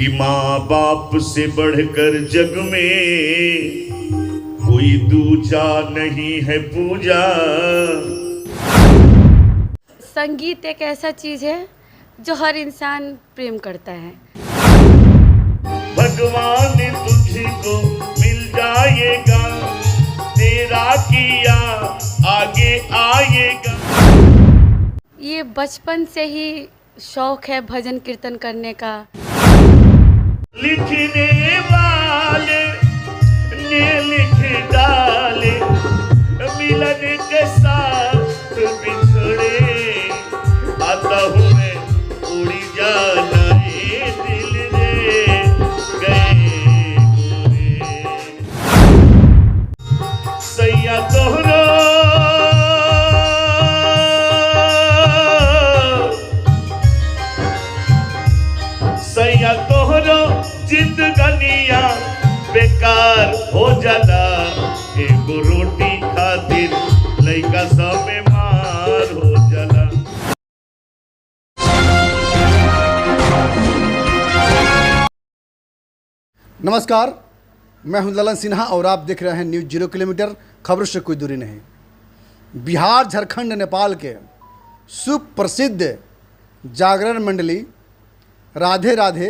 कि माँ बाप से बढ़कर जग में कोई दूजा नहीं है पूजा। संगीत एक ऐसा चीज़ है जो हर इंसान प्रेम करता है। भगवान तुझको मिल जाएगा, तेरा किया आगे आएगा। ये बचपन से ही शौक है भजन कीर्तन करने का। लिखने वाले ने लिख डाले, मिलन के साथ बिछड़े, आता हूँ मैं उड़ी जाना ये दिल रे गए गोरे। सैया तोहरो सैया तोहरो जिंदगनिया बेकार हो जाला, एगो रोटी खातिर लइका सब बीमार हो जाला। नमस्कार, मैं हूं ललन सिन्हा और आप देख रहे हैं न्यूज़ 0 किलोमीटर, खबरों से कोई दूरी नहीं। बिहार, झारखंड, नेपाल के सुप्रसिद्ध जागरण मंडली राधे राधे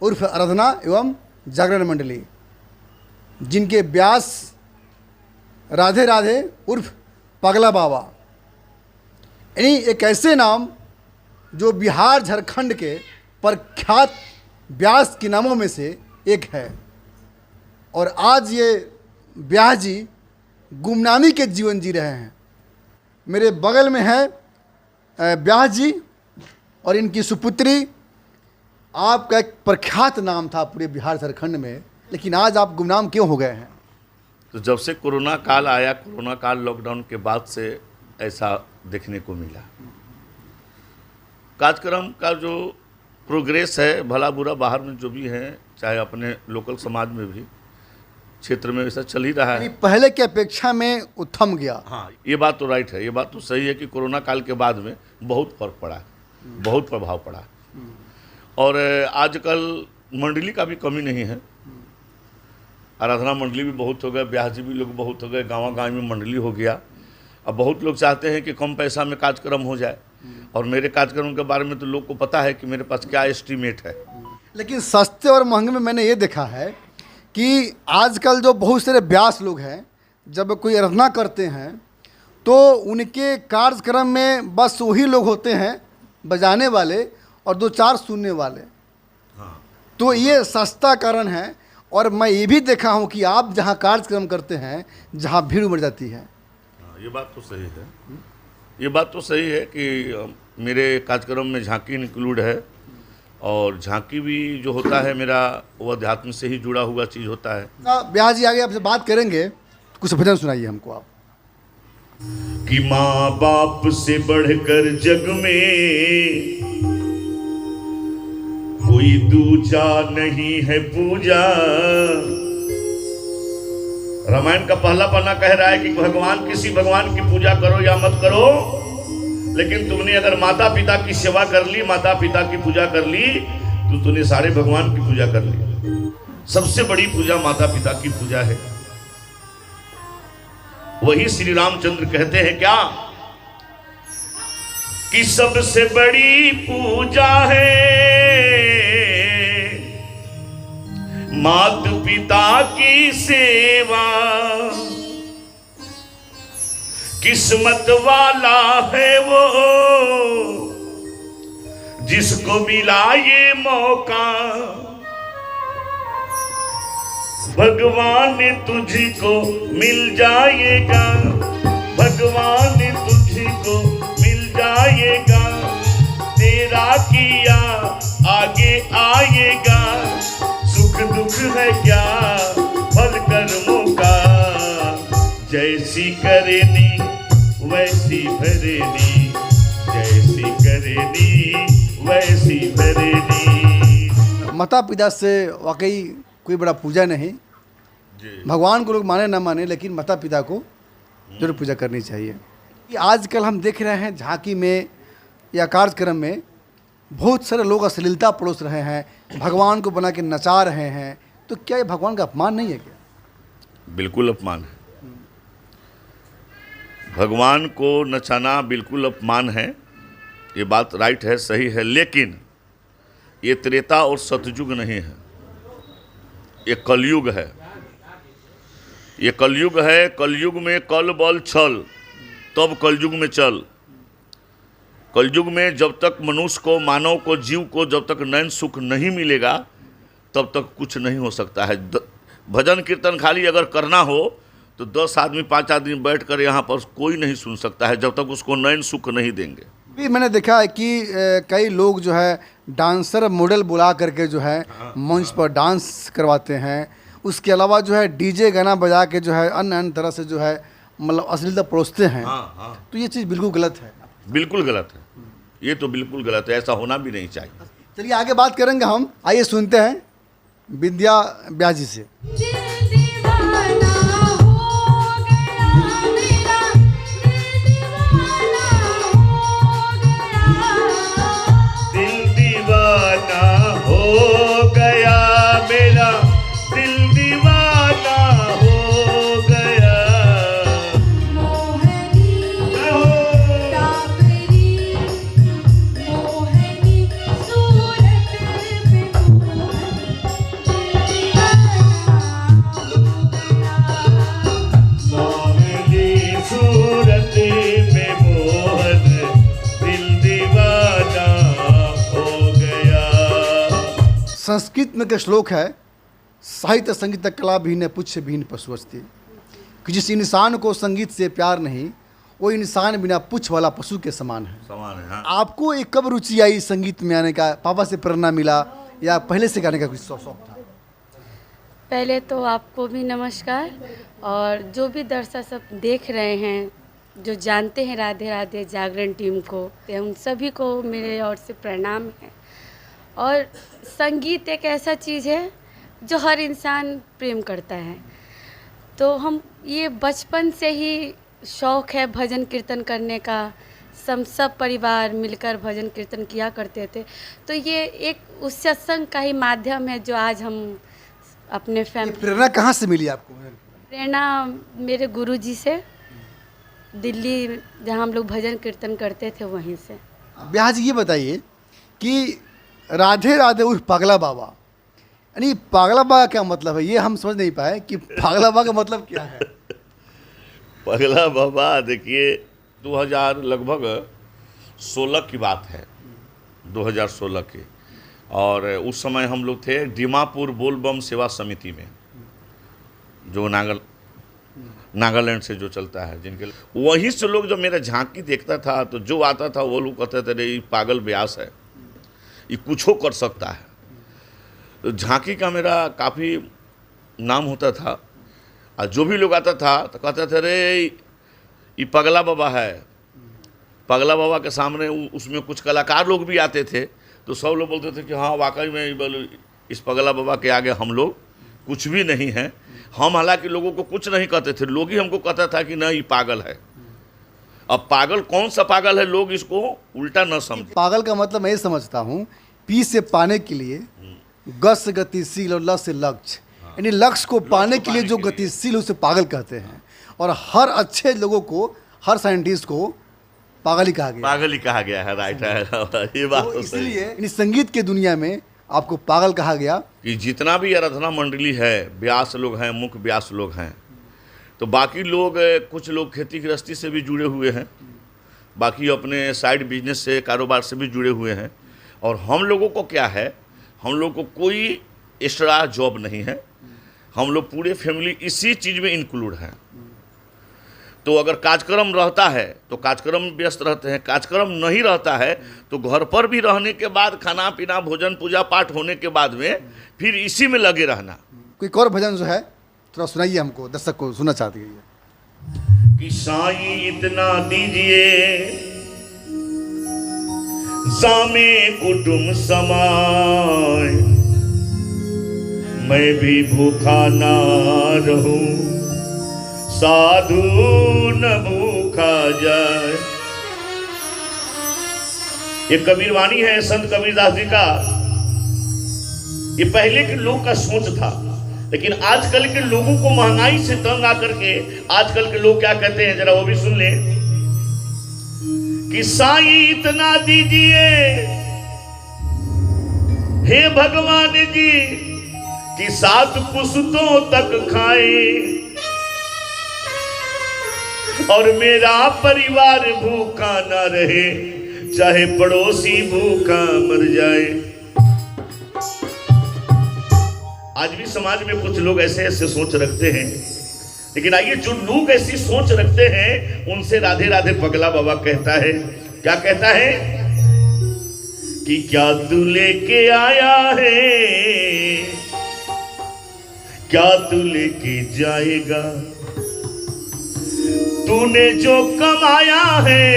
उर्फ आराधना एवं जागरण मंडली, जिनके व्यास राधे राधे उर्फ पगला बाबा, यानी एक ऐसे नाम जो बिहार झारखंड के प्रख्यात व्यास के नामों में से एक है। और आज ये व्यास जी गुमनामी के जीवन जी रहे हैं। मेरे बगल में है व्यास जी और इनकी सुपुत्री। आपका एक प्रख्यात नाम था पूरे बिहार झारखंड में, लेकिन आज आप गुमनाम क्यों हो गए हैं? तो जब से कोरोना काल आया, कोरोना काल लॉकडाउन के बाद से ऐसा देखने को मिला। कार्यक्रम का जो प्रोग्रेस है, भला बुरा बाहर में जो भी है, चाहे अपने लोकल समाज में भी क्षेत्र में ऐसा चल ही रहा है। पहले की अपेक्षा में उत्थम गया। हाँ, ये बात तो राइट है, ये बात तो सही है कि कोरोना काल के बाद में बहुत फर्क पड़ा है, बहुत प्रभाव पड़ा है। और आजकल मंडली का भी कमी नहीं है। आराधना मंडली भी बहुत हो गए, ब्यास जी भी लोग बहुत हो गए, गाँव में मंडली हो गया। अब बहुत लोग चाहते हैं कि कम पैसा में कार्यक्रम हो जाए, और मेरे कार्यक्रम के बारे में तो लोग को पता है कि मेरे पास क्या एस्टीमेट है। लेकिन सस्ते और महंगे में मैंने ये देखा है कि आजकल जो बहुत सारे व्यास लोग हैं, जब कोई आराधना करते हैं तो उनके कार्यक्रम में बस वही लोग होते हैं बजाने वाले और 2-4 सुनने वाले। हाँ। तो ये सस्ता कारण है। और मैं ये भी देखा हूँ कि आप जहाँ कार्यक्रम करते हैं, जहाँ भीड़ उमड़ जाती है। हाँ, ये बात तो सही है। ये बात तो सही है कि मेरे कार्यक्रम में झांकी इंक्लूड है, और झांकी भी जो होता है मेरा, वो अध्यात्म से ही जुड़ा हुआ चीज़ होता है। ब्यास जी आगे आपसे बात करेंगे, कुछ भजन सुनाइए हमको आप। कि माँ बाप से बढ़कर जग में कोई दूजा नहीं है पूजा। रामायण का पहला पन्ना कह रहा है कि भगवान, किसी भगवान की पूजा करो या मत करो, लेकिन तुमने अगर माता पिता की सेवा कर ली, माता पिता की पूजा कर ली, तो तूने सारे भगवान की पूजा कर ली। सबसे बड़ी पूजा माता पिता की पूजा है। वही श्री रामचंद्र कहते हैं क्या कि सबसे बड़ी पूजा है माता पिता की सेवा। किस्मत वाला है वो जिसको मिला ये मौका। भगवान तुझको मिल जाएगा, भगवान तुझको मिल जाएगा, तेरा किया आगे आएगा। सुख दुख है क्या फल कर्मों का, जैसी करेनी वैसी भरेनी, जैसी करेनी वैसी भरेनी। माता पिता से वाकई कोई बड़ा पूजा नहीं। भगवान को लोग माने ना माने, लेकिन माता पिता को जरूर पूजा करनी चाहिए। आजकल हम देख रहे हैं झांकी में या कार्यक्रम में बहुत सारे लोग अश्लीलता परोस रहे हैं, भगवान को बना के नचा रहे हैं, तो क्या ये भगवान का अपमान नहीं है क्या? बिल्कुल अपमान है। भगवान को नचाना बिल्कुल अपमान है, ये बात राइट है, सही है, लेकिन ये त्रेता और सतयुग नहीं है, ये कलयुग है। ये कलयुग है। कलयुग में कल बल छल, तब कलयुग में चल। कलयुग में जब तक मनुष्य को, मानव को, जीव को जब तक नैन सुख नहीं मिलेगा तब तक कुछ नहीं हो सकता है। भजन कीर्तन खाली अगर करना हो तो 10 आदमी 5 आदमी बैठ कर यहाँ पर कोई नहीं सुन सकता है जब तक उसको नैन सुख नहीं देंगे। भी मैंने देखा है कि कई लोग जो है डांसर मॉडल बुला करके जो है मंच पर डांस करवाते हैं। उसके अलावा जो है डीजे गाना बजा के जो है अन्य तरह से जो है मतलब अश्लीलता परोसते हैं। तो ये चीज़ बिल्कुल गलत है। बिल्कुल गलत है, ये तो बिल्कुल गलत है, ऐसा होना भी नहीं चाहिए। चलिए आगे बात करेंगे हम। आइए सुनते हैं विद्या व्यास जी से। संस्कृत में का श्लोक है, साहित्य संगीत कला भिन्न पुच्छ भिन्न पशु अस्ति, कि जिस इंसान को संगीत से प्यार नहीं वो इंसान बिना पुच्छ वाला पशु के समान है। हाँ। आपको एक कब रुचि आई संगीत में आने का? पापा से प्रेरणा मिला या पहले से गाने का कुछ शौक था? पहले तो आपको भी नमस्कार, और जो भी दर्शक सब देख रहे हैं, जो जानते हैं राधे राधे जागरण टीम को, तो उन सभी को मेरे ओर से प्रणाम है। और संगीत एक ऐसा चीज़ है जो हर इंसान प्रेम करता है। तो हम ये बचपन से ही शौक़ है भजन कीर्तन करने का। सब परिवार मिलकर भजन कीर्तन किया करते थे। तो ये एक उस सत्संग का ही माध्यम है जो आज हम अपने फैमिली। प्रेरणा कहाँ से मिली आपको? प्रेरणा मेरे गुरुजी से, दिल्ली जहाँ हम लोग भजन कीर्तन करते थे वहीं से। ब्याह जी ये बताइए कि राधे राधे उर्फ पगला बाबा, यानी पगला बाबा क्या मतलब है? ये हम समझ नहीं पाए कि पगला बाबा का मतलब क्या है। पगला बाबा देखिए 2000 लगभग 16 की बात है, 2016 की। और उस समय हम लोग थे दीमापुर बोलबम सेवा समिति में, जो नागालैंड से जो चलता है, जिनके वहीं से लोग जब मेरा झांकी देखता था तो जो आता था वो लोग कहते थे ये पागल व्यास है, ये कुछ हो कर सकता है। तो झांकी का मेरा काफ़ी नाम होता था, और जो भी लोग आता था तो कहते थे रे ये पगला बाबा है। पगला बाबा के सामने उसमें कुछ कलाकार लोग भी आते थे, तो सब लोग बोलते थे कि हाँ वाकई में इस पगला बाबा के आगे हम लोग कुछ भी नहीं हैं। हम हालांकि लोगों को कुछ नहीं कहते थे, लोग ही हमको कहता था कि नहीं ये पागल है। अब पागल कौन सा पागल है, लोग इसको उल्टा न समझे। पागल का मतलब मैं ये समझता हूँ, पी से पाने के लिए ग से गतिशील और ल से लक्ष्य, यानी लक्ष्य को पाने के लिए जो गतिशील उसे पागल कहते हैं। और हर अच्छे लोगों को, हर साइंटिस्ट को पागल ही कहा गया। पागल ही कहा गया है, राइट है, ये बात तो सही है। इसलिए संगीत के दुनिया में आपको पागल कहा गया। कि जितना भी आराधना मंडली है, व्यास लोग हैं, मुख्य व्यास लोग हैं, तो बाकी लोग, कुछ लोग खेती गृहस्थी से भी जुड़े हुए हैं, बाकी अपने साइड बिजनेस से, कारोबार से भी जुड़े हुए हैं। और हम लोगों को क्या है, हम लोग को कोई एक्स्ट्रा जॉब नहीं है, हम लोग पूरे फैमिली इसी चीज़ में इंक्लूड हैं। तो अगर कार्यक्रम रहता है तो कार्यक्रम में व्यस्त रहते हैं, कार्यक्रम नहीं रहता है तो घर पर भी रहने के बाद, खाना पीना भोजन पूजा पाठ होने के बाद में फिर इसी में लगे रहना। कोई और भजन जो है थोड़ा सुनाइए हमको, दर्शक को सुनना चाहती है। कि साईं इतना दीजिए सामे कुटुंब समाय, मैं भी भूखा ना रहूं, साधु न भूखा जाए। ये कबीर वाणी है संत कबीरदास जी का। ये पहले के लोग का सोच था। लेकिन आजकल के लोगों को महंगाई से तंग आकर के आजकल के लोग क्या कहते हैं, जरा वो भी सुन लें कि साईं इतना दीजिए हे भगवान जी कि 7 पुश्तों तक खाए और मेरा परिवार भूखा ना रहे, चाहे पड़ोसी भूखा मर जाए। आज भी समाज में कुछ लोग ऐसे ऐसे सोच रखते हैं, लेकिन आइए जो लोग ऐसी सोच रखते हैं उनसे राधे राधे पगला बाबा कहता है, क्या कहता है कि क्या तू लेके आया है, क्या तू लेके जाएगा, तूने जो कमाया है,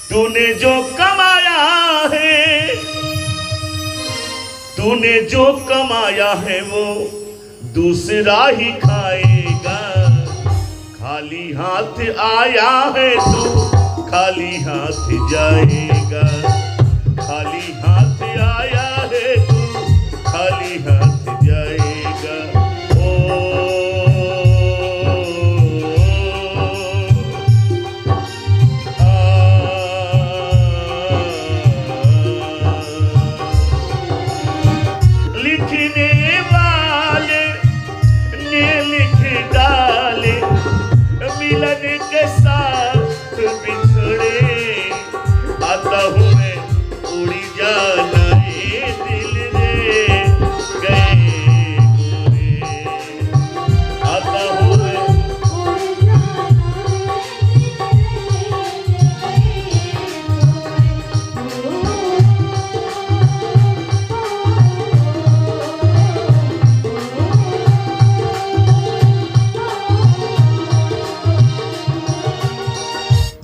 तूने जो कमाया है, तूने जो कमाया है वो दूसरा ही खाएगा। खाली हाथ आया है तू खाली हाथ जाएगा, खाली हाथ आया है तू खाली हाथ जाएगा। लिखने वाले ने लिख डाले मिलन के साथ बिछड़े, आता हूँ मैं उड़ी जाना ये दिल रे गए गोरे, आता हूँ मैं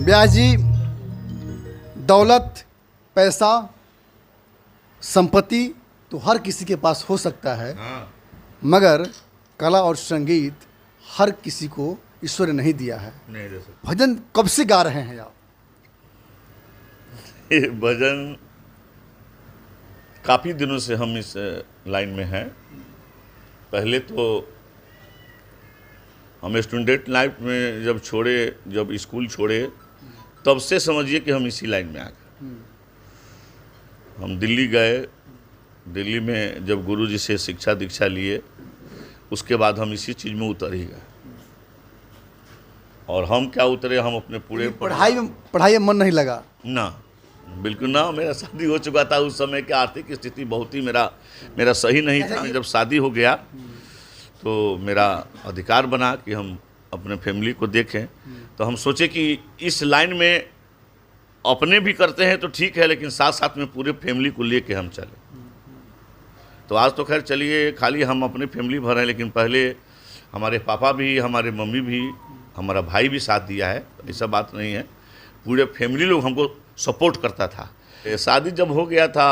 ब्यास जी, दौलत, पैसा, संपत्ति तो हर किसी के पास हो सकता है, मगर कला और संगीत हर किसी को ईश्वर ने नहीं दिया है। नहीं दे सकते। भजन कब से गा रहे हैं आप? ये भजन काफ़ी दिनों से हम इस लाइन में हैं। पहले तो हम स्टूडेंट लाइफ में जब स्कूल छोड़े तब से समझिए कि हम इसी लाइन में आ गए। हम दिल्ली गए, दिल्ली में जब गुरुजी से शिक्षा दीक्षा लिए उसके बाद हम इसी चीज़ में उतर ही गए। और हम क्या उतरे, हम अपने पूरे पढ़ाई में मन नहीं लगा ना, बिल्कुल ना। मेरा शादी हो चुका था, उस समय की आर्थिक स्थिति बहुत ही मेरा सही नहीं था। जब शादी हो गया तो मेरा अधिकार बना कि हम अपने फैमिली को देखें, तो हम सोचे कि इस लाइन में अपने भी करते हैं तो ठीक है, लेकिन साथ साथ में पूरे फैमिली को लेके हम चले। तो आज तो खैर चलिए खाली हम अपनी फैमिली भर हैं, लेकिन पहले हमारे पापा भी, हमारे मम्मी भी, हमारा भाई भी साथ दिया है, ऐसा बात नहीं है। पूरे फैमिली लोग हमको सपोर्ट करता था। शादी जब हो गया था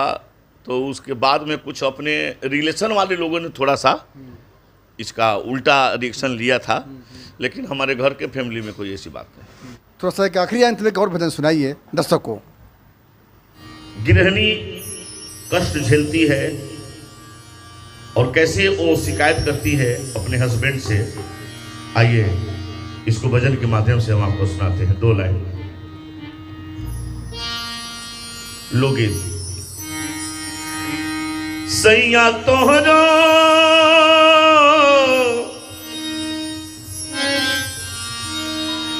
तो उसके बाद में कुछ अपने रिलेशन वाले लोगों ने थोड़ा सा इसका उल्टा रिएक्शन लिया था, लेकिन हमारे घर के फैमिली में कोई ऐसी बात नहीं। थोड़ा सा एक आखिरी अंत में एक और भजन सुनाइए दर्शक को। गृहिणी कष्ट झेलती है और कैसे वो शिकायत करती है अपने हस्बैंड से। आइए इसको भजन के माध्यम से हम आपको सुनाते हैं। 2 लाइन लोगे। सैया तोहरो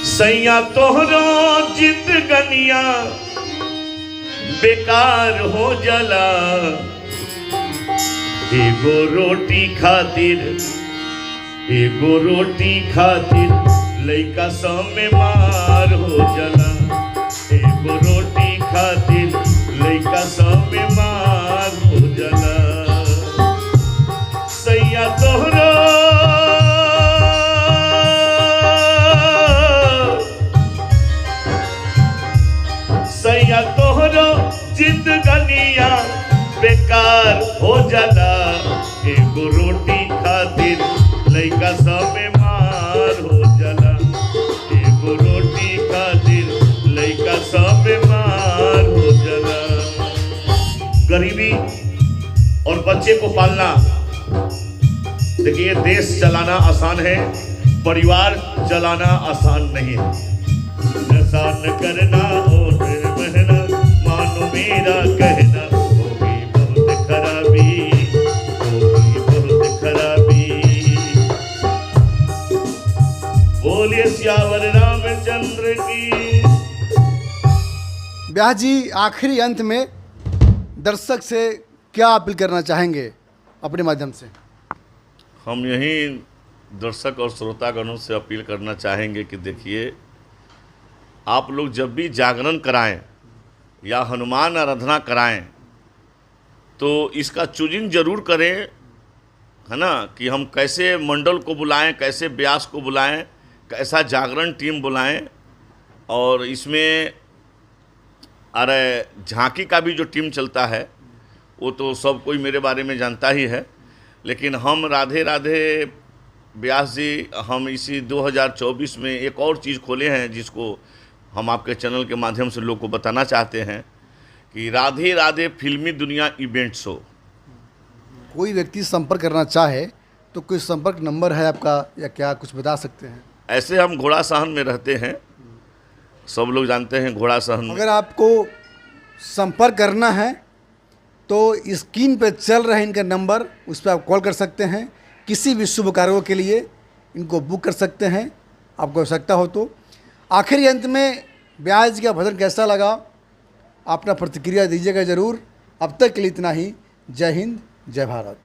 सैया तोहरो जिंदगनिया बेकार हो जाला, एगो रोटी खातिर लइका सब में मार हो जाला, एगो रोटी खातिर लइका सब में मार हो जाला। सैया तोहरो सैया तोहरो जिंदगनिया बेकार हो जाला, एगो रोटी खातिर लइका सब में मार हो जाला, एगो रोटी खातिर लइका सब में मार हो जाला। गरीबी और और बच्चे को पालना। देखिए, देश चलाना आसान है, परिवार चलाना आसान नहीं है। नशा न करना और मेहनत, मानो मेरा कहना, होगी बहुत खराबी, होगी बहुत खराबी। बोलिए सियावर रामचंद्र की। ब्यास जी, आखिरी अंत में दर्शक से क्या अपील करना चाहेंगे अपने माध्यम से? हम यही दर्शक और श्रोतागणों से अपील करना चाहेंगे कि देखिए, आप लोग जब भी जागरण कराएं या हनुमान आराधना कराएं तो इसका चूजिंग जरूर करें, है ना, कि हम कैसे मंडल को बुलाएं, कैसे व्यास को बुलाएं, कैसा जागरण टीम बुलाएं। और इसमें अरे झांकी का भी जो टीम चलता है वो तो सब कोई मेरे बारे में जानता ही है, लेकिन हम राधे राधे व्यास जी, हम इसी 2024 में एक और चीज़ खोले हैं जिसको हम आपके चैनल के माध्यम से लोग को बताना चाहते हैं कि राधे राधे फिल्मी दुनिया इवेंट शो। कोई व्यक्ति संपर्क करना चाहे तो कोई संपर्क नंबर है आपका या क्या कुछ बता सकते हैं? ऐसे हम घोड़ा सहन में रहते हैं, सब लोग जानते हैं घोड़ा सहन में। अगर आपको संपर्क करना है तो स्क्रीन पे चल रहे इनका नंबर, उस पर आप कॉल कर सकते हैं। किसी भी शुभ कार्यों के लिए इनको बुक कर सकते हैं आपको आवश्यकता हो तो। आखिरी अंत में व्यास जी का भजन कैसा लगा, अपना प्रतिक्रिया दीजिएगा ज़रूर। अब तक के लिए इतना ही। जय हिंद, जय भारत।